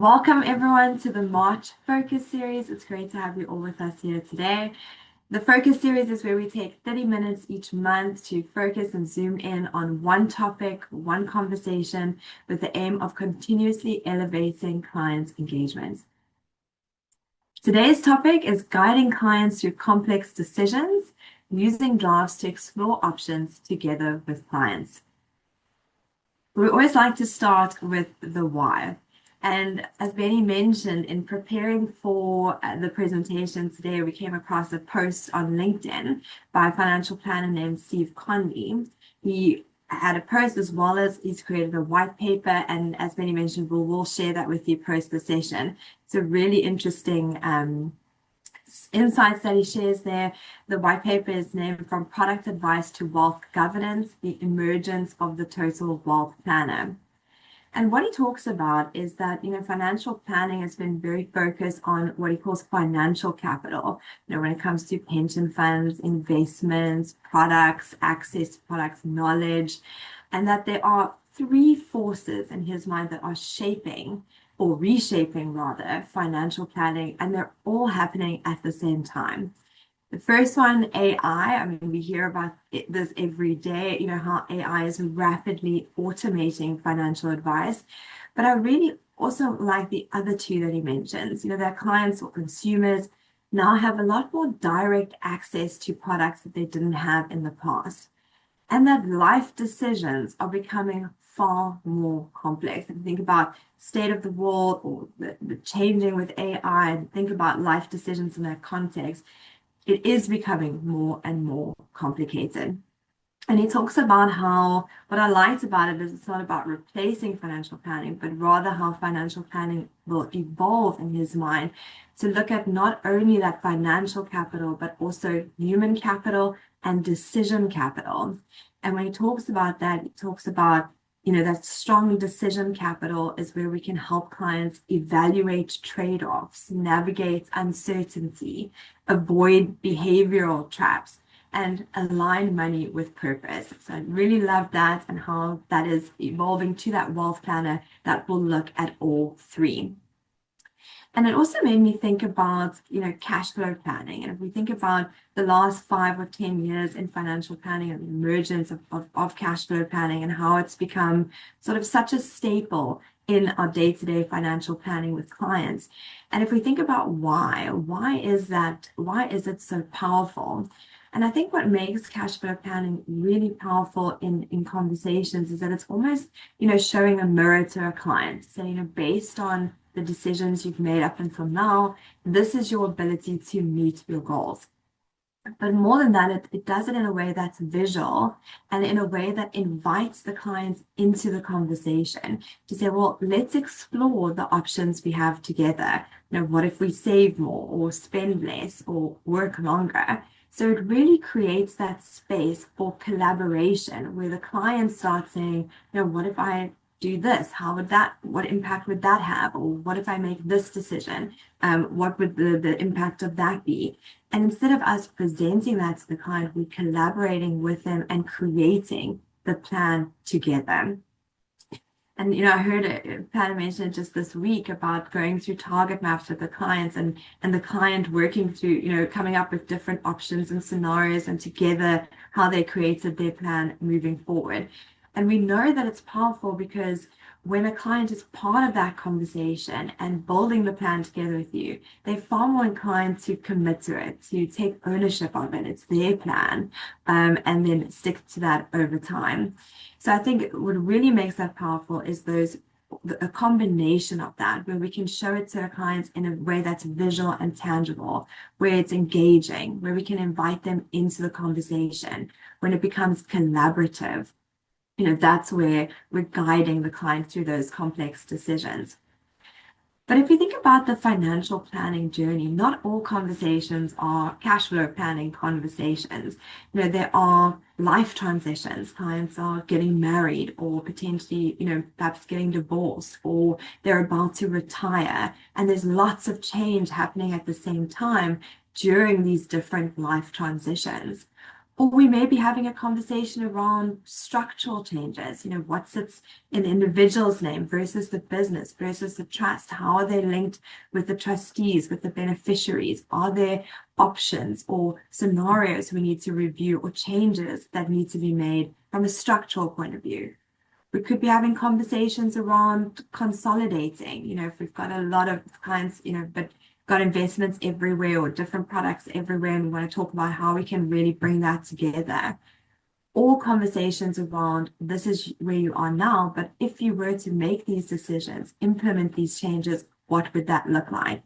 Welcome everyone to the March Focus Series. It's great to have you all with us here today. The Focus Series is where we take 30 minutes each month to focus and zoom in on one topic, one conversation, with the aim of continuously elevating clients' engagement. Today's topic is guiding clients through complex decisions, using drafts to explore options together with clients. We always like to start with the why. And as Benny mentioned, in preparing for the presentation today, we came across a post on LinkedIn by a financial planner named Steve Conley. He had a post as well as he's created a white paper. And as Benny mentioned, we'll share that with you post the session. It's a really interesting insights that he shares there. The white paper is named From Product Advice to Wealth Governance, the Emergence of the Total Wealth Planner. And what he talks about is that, financial planning has been very focused on what he calls financial capital, when it comes to pension funds, investments, products, access to products, knowledge, and that there are three forces in his mind that are shaping or reshaping rather financial planning, and they're all happening at the same time. The first one, AI. I mean, we hear about this every day, how AI is rapidly automating financial advice. But I really also like the other two that he mentions, that clients or consumers now have a lot more direct access to products that they didn't have in the past. And that life decisions are becoming far more complex. If you think about state of the world or the changing with AI, and think about life decisions in that context, it is becoming more and more complicated. And he talks about how what I liked about it is it's not about replacing financial planning, but rather how financial planning will evolve in his mind to look at not only that financial capital, but also human capital and decision capital. And when he talks about that, he talks about that strong decision capital is where we can help clients evaluate trade-offs, navigate uncertainty, avoid behavioral traps, and align money with purpose. So I really love that and how that is evolving to that wealth planner that will look at all three. And it also made me think about, cash flow planning. And if we think about the last 5 or 10 years in financial planning and the emergence of cash flow planning and how it's become sort of such a staple in our day-to-day financial planning with clients. And if we think about why is that? Why is it so powerful? And I think what makes cash flow planning really powerful in conversations is that it's almost, showing a mirror to a client, saying, based on the decisions you've made up until now, this is your ability to meet your goals. But more than that, it does it in a way that's visual and in a way that invites the clients into the conversation to say, well, let's explore the options we have together. What if we save more or spend less or work longer? So it really creates that space for collaboration where the client starts saying, what if I do this? What impact would that have? Or what if I make this decision? What would the impact of that be? And instead of us presenting that to the client, we're collaborating with them and creating the plan together. And, I heard a planner mention it just this week about going through target maps with the clients and the client working through, coming up with different options and scenarios and together how they created their plan moving forward. And we know that it's powerful because when a client is part of that conversation and building the plan together with you, they're far more inclined to commit to it, to take ownership of it. It's their plan, and then stick to that over time. So I think what really makes that powerful is a combination of that, where we can show it to our clients in a way that's visual and tangible, where it's engaging, where we can invite them into the conversation, when it becomes collaborative. That's where we're guiding the client through those complex decisions. But if you think about the financial planning journey, not all conversations are cash flow planning conversations. There are life transitions. Clients are getting married or potentially, perhaps getting divorced, or they're about to retire. And there's lots of change happening at the same time during these different life transitions. Or we may be having a conversation around structural changes, what sits in the individual's name versus the business versus the trust. How are they linked with the trustees, with the beneficiaries? Are there options or scenarios we need to review or changes that need to be made from a structural point of view? We could be having conversations around consolidating, if we've got a lot of clients, but got investments everywhere or different products everywhere, and we want to talk about how we can really bring that together. All conversations around this is where you are now, but if you were to make these decisions, implement these changes, what would that look like?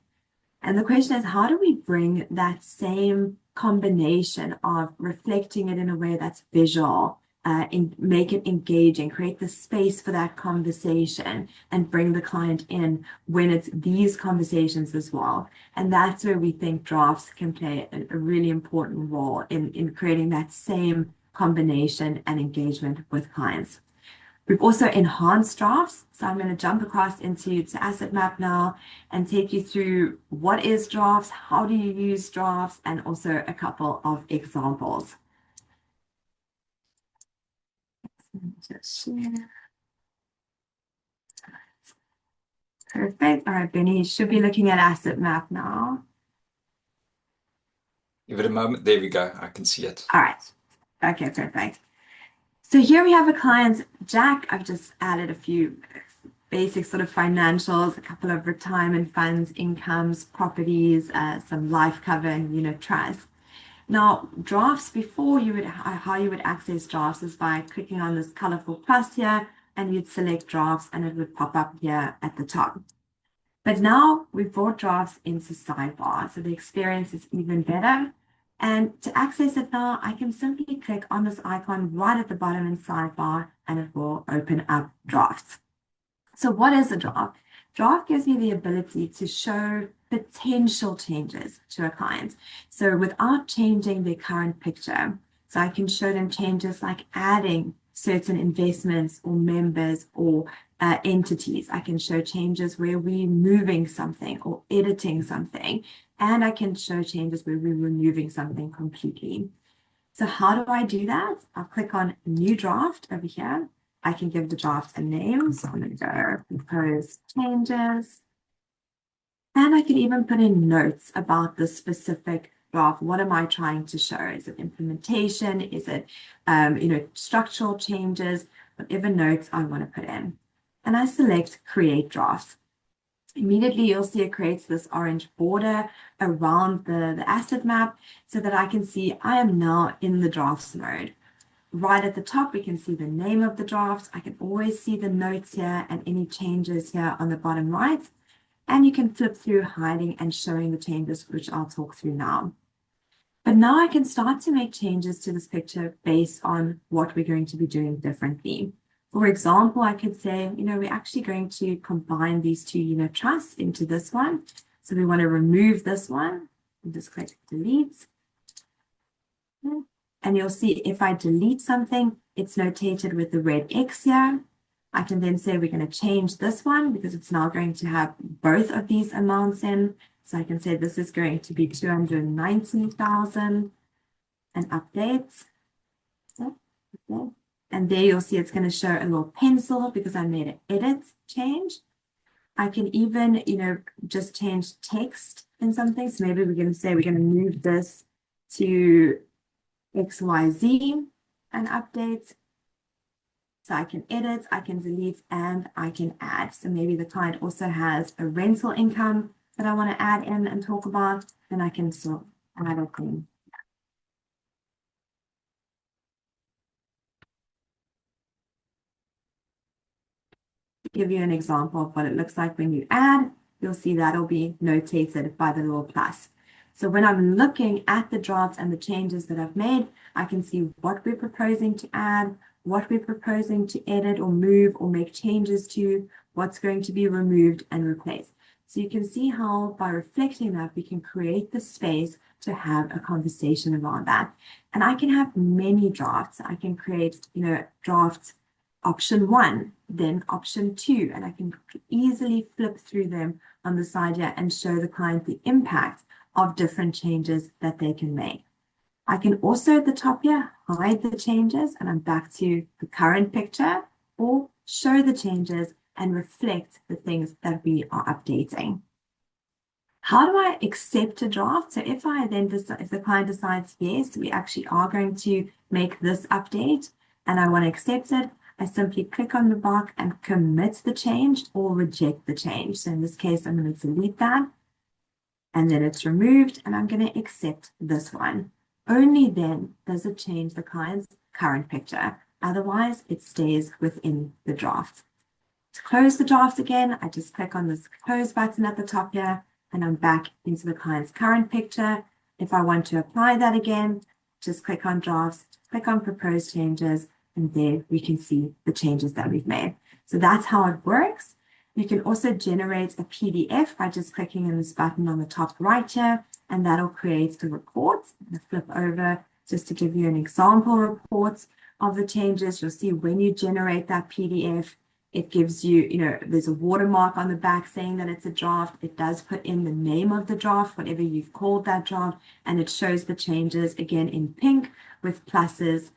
And the question is, how do we bring that same combination of reflecting it in a way that's visual, make it engaging, create the space for that conversation, and bring the client in when it's these conversations as well. And that's where we think drafts can play a really important role in creating that same combination and engagement with clients. We've also enhanced drafts. So I'm going to jump across into Asset Map now and take you through what is drafts, how do you use drafts, and also a couple of examples. Just share. Perfect. All right, Benny, you should be looking at Asset Map now. Give it a moment. There we go. I can see it. All right. Okay, perfect. So here we have a client, Jack. I've just added a few basic sort of financials, a couple of retirement funds, incomes, properties, some life cover, and unit trust. Now, drafts, before how you would access drafts is by clicking on this colorful plus here, and you'd select drafts, and it would pop up here at the top. But now we've brought drafts into sidebar, so the experience is even better. And to access it now, I can simply click on this icon right at the bottom in sidebar, and it will open up drafts. So what is a draft? Draft gives me the ability to show potential changes to a client. So without changing their current picture. So I can show them changes like adding certain investments or members or entities. I can show changes where we're moving something or editing something. And I can show changes where we're removing something completely. So how do I do that? I'll click on New Draft over here. I can give the draft a name. So I'm going to go Propose Changes. And I can even put in notes about the specific draft. What am I trying to show? Is it implementation? Is it structural changes? Whatever notes I want to put in. And I select Create Draft. Immediately, you'll see it creates this orange border around the asset map so that I can see I am now in the drafts mode. Right at the top, we can see the name of the draft. I can always see the notes here and any changes here on the bottom right. And you can flip through hiding and showing the changes, which I'll talk through now. But now I can start to make changes to this picture based on what we're going to be doing differently. For example, I could say, we're actually going to combine these two unit trusts into this one. So we want to remove this one and just click delete. And you'll see if I delete something, it's notated with the red X here. I can then say we're going to change this one because it's now going to have both of these amounts in. So I can say this is going to be 290,000 and update. Okay. And there you'll see it's going to show a little pencil because I made an edit change. I can even, just change text in something. So maybe we're going to say we're going to move this to XYZ and update. So I can edit, I can delete, and I can add. So maybe the client also has a rental income that I want to add in and talk about, then I can sort of add a thing. Give you an example of what it looks like when you add, you'll see that'll be notated by the little plus. So when I'm looking at the draft and the changes that I've made, I can see what we're proposing to add, what we're proposing to edit or move or make changes to, what's going to be removed and replaced. So you can see how by reflecting that, we can create the space to have a conversation around that. And I can have many drafts. I can create, draft option 1, then option 2, and I can easily flip through them on the side here and show the client the impact of different changes that they can make. I can also at the top here hide the changes and I'm back to the current picture, or show the changes and reflect the things that we are updating. How do I accept a draft? So if I then decide, if the client decides, yes, we actually are going to make this update and I want to accept it, I simply click on the box and commit the change or reject the change. So in this case, I'm going to delete that and then it's removed and I'm going to accept this one. Only then does it change the client's current picture. Otherwise, it stays within the draft. To close the draft again, I just click on this close button at the top here and I'm back into the client's current picture. If I want to apply that again, just click on drafts, click on proposed changes, and there we can see the changes that we've made. So that's how it works. You can also generate a PDF by just clicking on this button on the top right here, and that'll create a report. I'm going to flip over just to give you an example report of the changes. You'll see when you generate that PDF, it gives you, there's a watermark on the back saying that it's a draft. It does put in the name of the draft, whatever you've called that draft, and it shows the changes again in pink with pluses,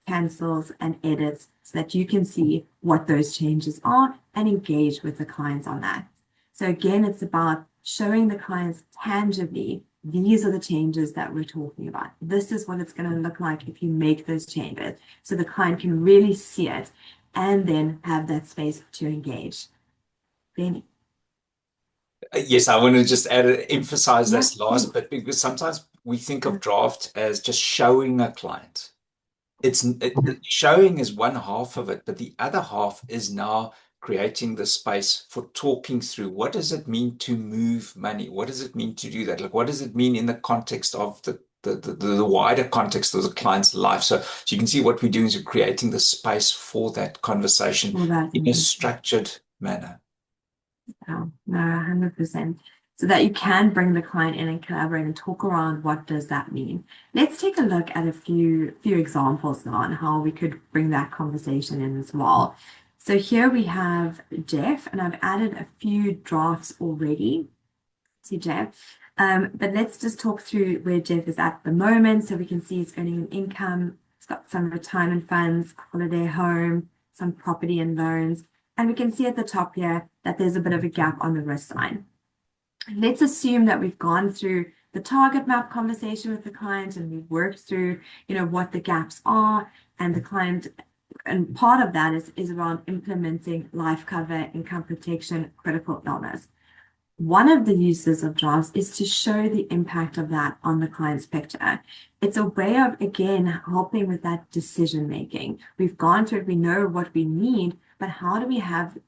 cancels, and edits so that you can see what those changes are and engage with the clients on that. So again, it's about showing the clients tangibly, these are the changes that we're talking about. This is what it's going to look like if you make those changes. So the client can really see it and then have that space to engage. Benny. Yes, I want to just emphasize Yeah, this last bit because sometimes we think of draft as just showing a client. Showing is one half of it, but the other half is now creating the space for talking through what does it mean to move money? What does it mean to do that? Like, what does it mean in the context of the wider context of the client's life? So you can see what we're doing is we're creating the space for that conversation all that. in a structured manner. No, 100%. So that you can bring the client in and collaborate and talk around what does that mean. Let's take a look at a few examples now on how we could bring that conversation in as well. So here we have Jeff, and I've added a few drafts already to Jeff. But let's just talk through where Jeff is at the moment. So we can see he's earning an income, he's got some retirement funds, holiday home, some property and loans. And we can see at the top here that there's a bit of a gap on the risk line. Let's assume that we've gone through the target map conversation with the client and we've worked through, what the gaps are, and the client, and part of that is around implementing life cover, income protection, critical illness. One of the uses of drafts is to show the impact of that on the client's picture. It's a way of, again, helping with that decision making. We've gone through it, we know what we need, but how do we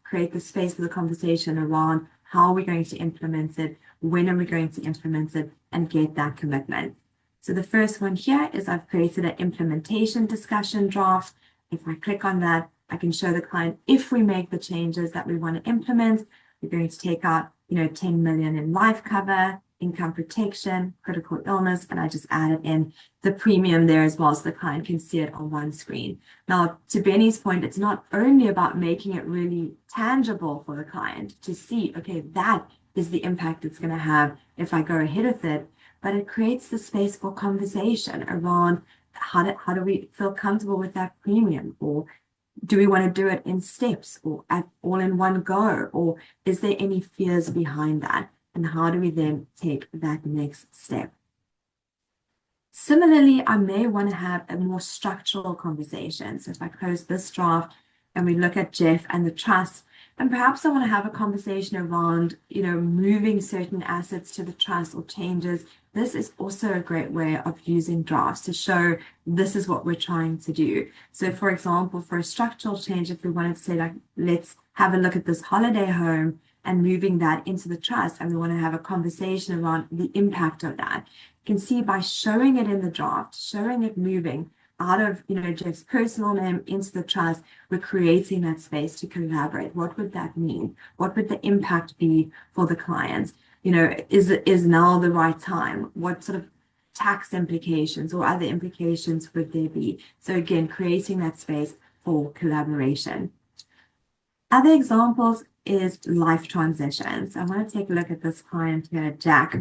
create the space for the conversation around how are we going to implement it, when are we going to implement it, and get that commitment. So the first one here is I've created an implementation discussion draft. If I click on that, I can show the client if we make the changes that we want to implement, we're going to take out 10 million in life cover, income protection, critical illness, and I just added in the premium there as well so the client can see it on one screen. Now, to Benny's point, it's not only about making it really tangible for the client to see, okay, that is the impact it's going to have if I go ahead with it, but it creates the space for conversation around how do we feel comfortable with that premium, or do we want to do it in steps or all in one go? Or is there any fears behind that? And how do we then take that next step? Similarly, I may want to have a more structural conversation. So if I close this draft and we look at Jeff and the trust, and perhaps I want to have a conversation around, moving certain assets to the trust or changes. This is also a great way of using drafts to show this is what we're trying to do. So for example, for a structural change, if we wanted to say, like, let's have a look at this holiday home and moving that into the trust, and we want to have a conversation around the impact of that. You can see by showing it in the draft, showing it moving out of Jeff's personal name into the trust, we're creating that space to collaborate. What would that mean? What would the impact be for the clients? Is now the right time? What sort of tax implications or other implications would there be? So again, creating that space for collaboration. Other examples is life transitions. I want to take a look at this client here, Jack.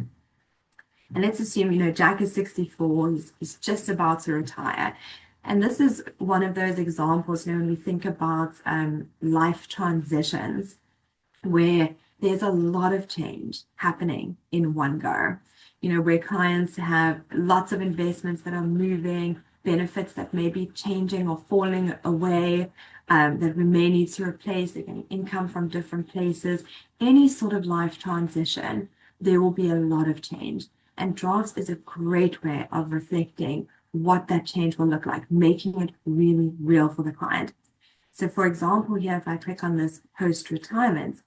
And let's assume, Jack is 64, he's just about to retire. And this is one of those examples, when we think about life transitions, where there's a lot of change happening in one go. Where clients have lots of investments that are moving, benefits that may be changing or falling away, that we may need to replace, they're getting income from different places. Any sort of life transition, there will be a lot of change. And drafts is a great way of reflecting what that change will look like, making it really real for the client. So for example, here, if I click on this post-retirement,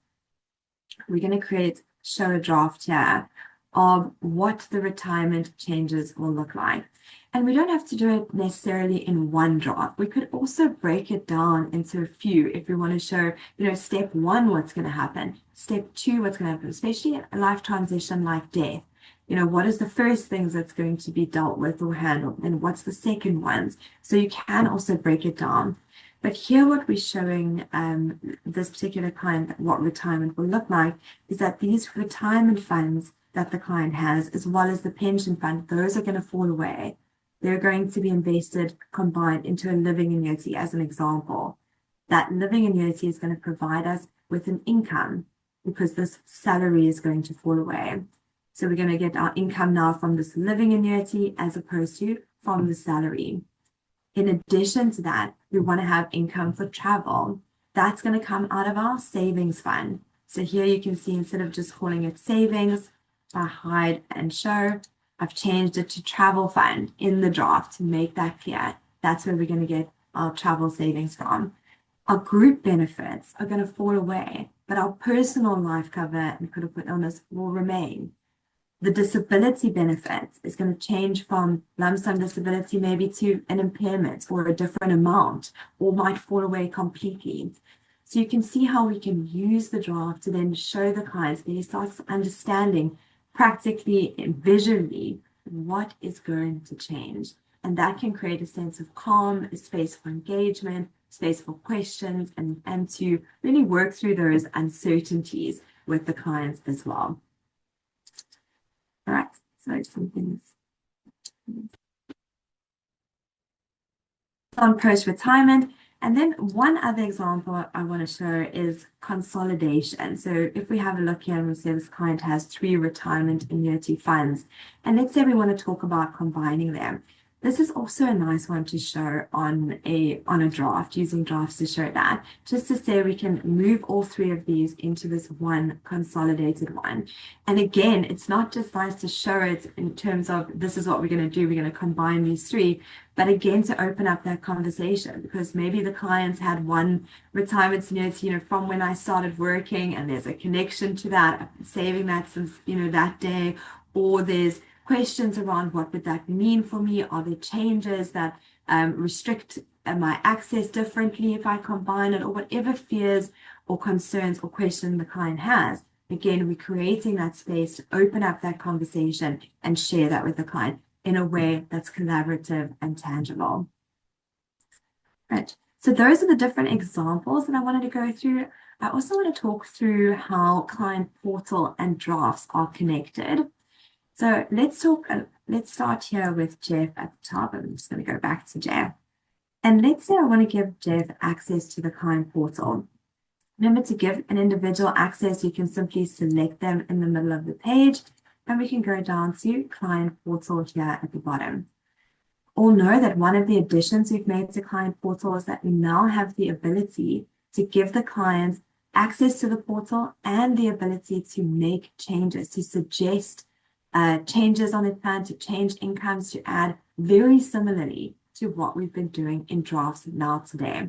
we're going to show a draft here of what the retirement changes will look like. And we don't have to do it necessarily in one draft. We could also break it down into a few if we want to show, step one, what's going to happen, step two, what's going to happen, especially a life transition like death. What is the first things that's going to be dealt with or handled, and what's the second ones? So you can also break it down. But here, what we're showing this particular client what retirement will look like is that these retirement funds that the client has, as well as the pension fund, those are going to fall away. They're going to be invested, combined into a living annuity, as an example. That living annuity is going to provide us with an income because this salary is going to fall away. So we're going to get our income now from this living annuity as opposed to from the salary. In addition to that, we want to have income for travel. That's going to come out of our savings fund. So here you can see, instead of just calling it savings, I hide and show, I've changed it to travel fund in the draft to make that clear. That's where we're going to get our travel savings from. Our group benefits are going to fall away, but our personal life cover and critical illness will remain. The disability benefit is going to change from lump sum disability maybe to an impairment or a different amount, or might fall away completely. So you can see how we can use the draft to then show the clients, they start understanding practically and visually what is going to change. And that can create a sense of calm, a space for engagement, space for questions, and to really work through those uncertainties with the clients as well. All right, so some things on post-retirement. And then one other example I want to show is consolidation. So if we have a look here and we say this client has 3 retirement annuity funds, and let's say we want to talk about combining them. This is also a nice one to show on a draft, using drafts to show that, just to say we can move all 3 of these into this one consolidated one. And again, it's not just nice to show it in terms of this is what we're going to do, we're going to combine these 3, but again, to open up that conversation, because maybe the clients had one retirement annuity, from when I started working, and there's a connection to that, I've been saving that since, that day, or there's questions around what would that mean for me? Are there changes that restrict my access differently if I combine it, or whatever fears or concerns or questions the client has? Again, we're creating that space to open up that conversation and share that with the client in a way that's collaborative and tangible. Right. So those are the different examples that I wanted to go through. I also want to talk through how client portal and drafts are connected. So let's start here with Jeff at the top. I'm just going to go back to Jeff. And let's say I want to give Jeff access to the client portal. Remember, to give an individual access, you can simply select them in the middle of the page, and we can go down to client portal here at the bottom. All know that one of the additions we've made to client portal is that we now have the ability to give the client access to the portal and the ability to make changes, to suggest changes on the plan, to change incomes, to add, very similarly to what we've been doing in drafts now today.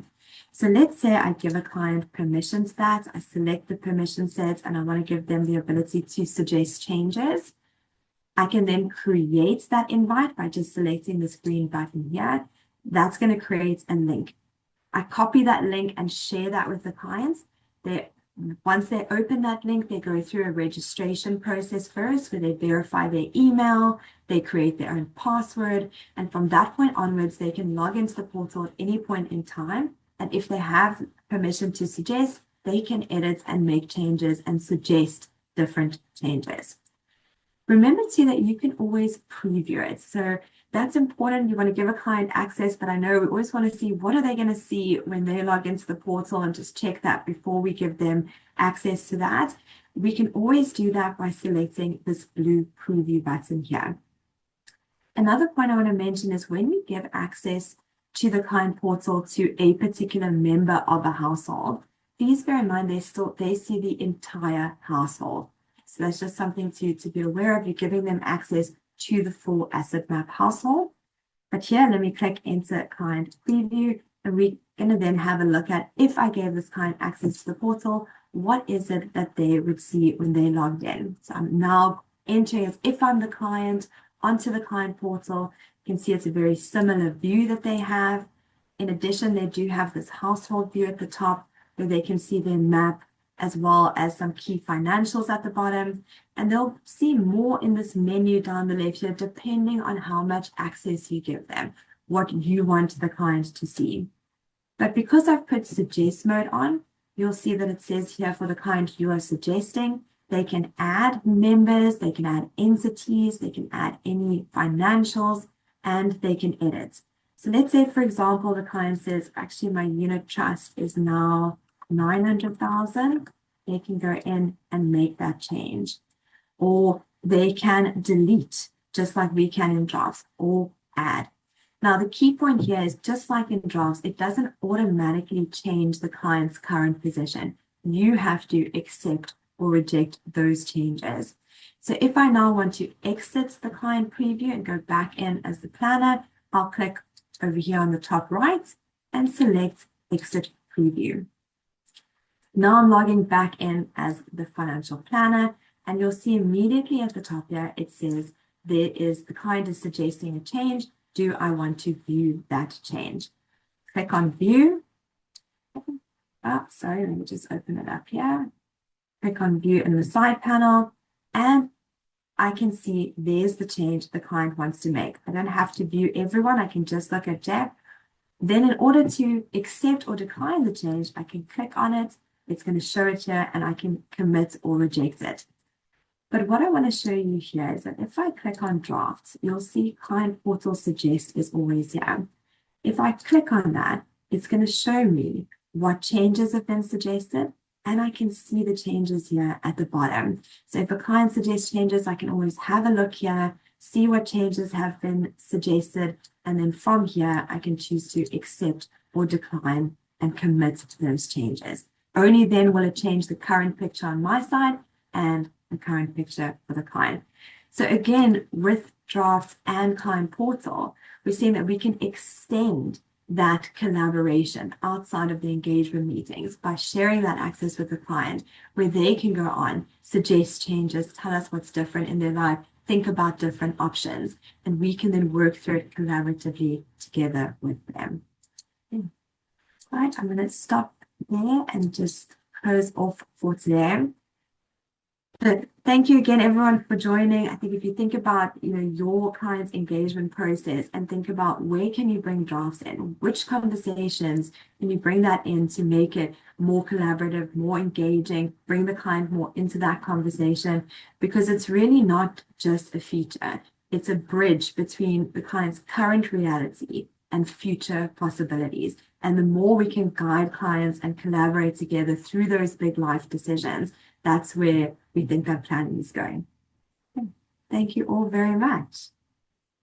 So let's say I give a client permission to that. I select the permission set and I want to give them the ability to suggest changes. I can then create that invite by just selecting this green button here. That's going to create a link. I copy that link and share that with the clients. Once they open that link, they go through a registration process first, where they verify their email, they create their own password, and from that point onwards, they can log into the portal at any point in time. And if they have permission to suggest, they can edit and make changes and suggest different changes. Remember too that you can always preview it. So that's important. You want to give a client access, but I know we always want to see what are they going to see when they log into the portal, and just check that before we give them access to that. We can always do that by selecting this blue preview button here. Another point I want to mention is when you give access to the client portal to a particular member of a household, please bear in mind they see the entire household. So that's just something to be aware of. You're giving them access to the full asset map household. But here, let me click Enter Client Preview, and we're going to then have a look at, if I gave this client access to the portal, what is it that they would see when they logged in? So I'm now entering as if I'm the client onto the client portal. You can see it's a very similar view that they have. In addition, they do have this household view at the top where they can see their map as well as some key financials at the bottom. And they'll see more in this menu down the left here, depending on how much access you give them, what you want the client to see. But because I've put suggest mode on, you'll see that it says here for the client you are suggesting, they can add members, they can add entities, they can add any financials, and they can edit. So let's say, for example, the client says, actually, my unit trust is now 900,000. They can go in and make that change. Or they can delete, just like we can in drafts, or add. Now, the key point here is, just like in drafts, it doesn't automatically change the client's current position. You have to accept or reject those changes. So if I now want to exit the client preview and go back in as the planner, I'll click over here on the top right and select Exit Preview. Now I'm logging back in as the financial planner, and you'll see immediately at the top here, it says the client is suggesting a change. Do I want to view that change? Click on View. Oh, sorry, let me just open it up here. Click on View in the side panel, and I can see there's the change the client wants to make. I don't have to view everyone. I can just look at Jeff. Then in order to accept or decline the change, I can click on it. It's going to show it here, and I can commit or reject it. But what I want to show you here is that if I click on Drafts, you'll see Client Portal Suggest is always here. If I click on that, it's going to show me what changes have been suggested, and I can see the changes here at the bottom. So if a client suggests changes, I can always have a look here, see what changes have been suggested, and then from here, I can choose to accept or decline and commit to those changes. Only then will it change the current picture on my side and the current picture for the client. So again, with Drafts and Client Portal, we're seeing that we can extend that collaboration outside of the engagement meetings by sharing that access with the client, where they can go on, suggest changes, tell us what's different in their life, think about different options, and we can then work through it collaboratively together with them. Okay. All right, I'm going to stop there and just close off for today. But thank you again, everyone, for joining. I think if you think about, your client's engagement process and think about where can you bring drafts in, which conversations can you bring that in to make it more collaborative, more engaging, bring the client more into that conversation, because it's really not just a feature. It's a bridge between the client's current reality and future possibilities. And the more we can guide clients and collaborate together through those big life decisions, that's where we think that planning is going. Thank you all very much.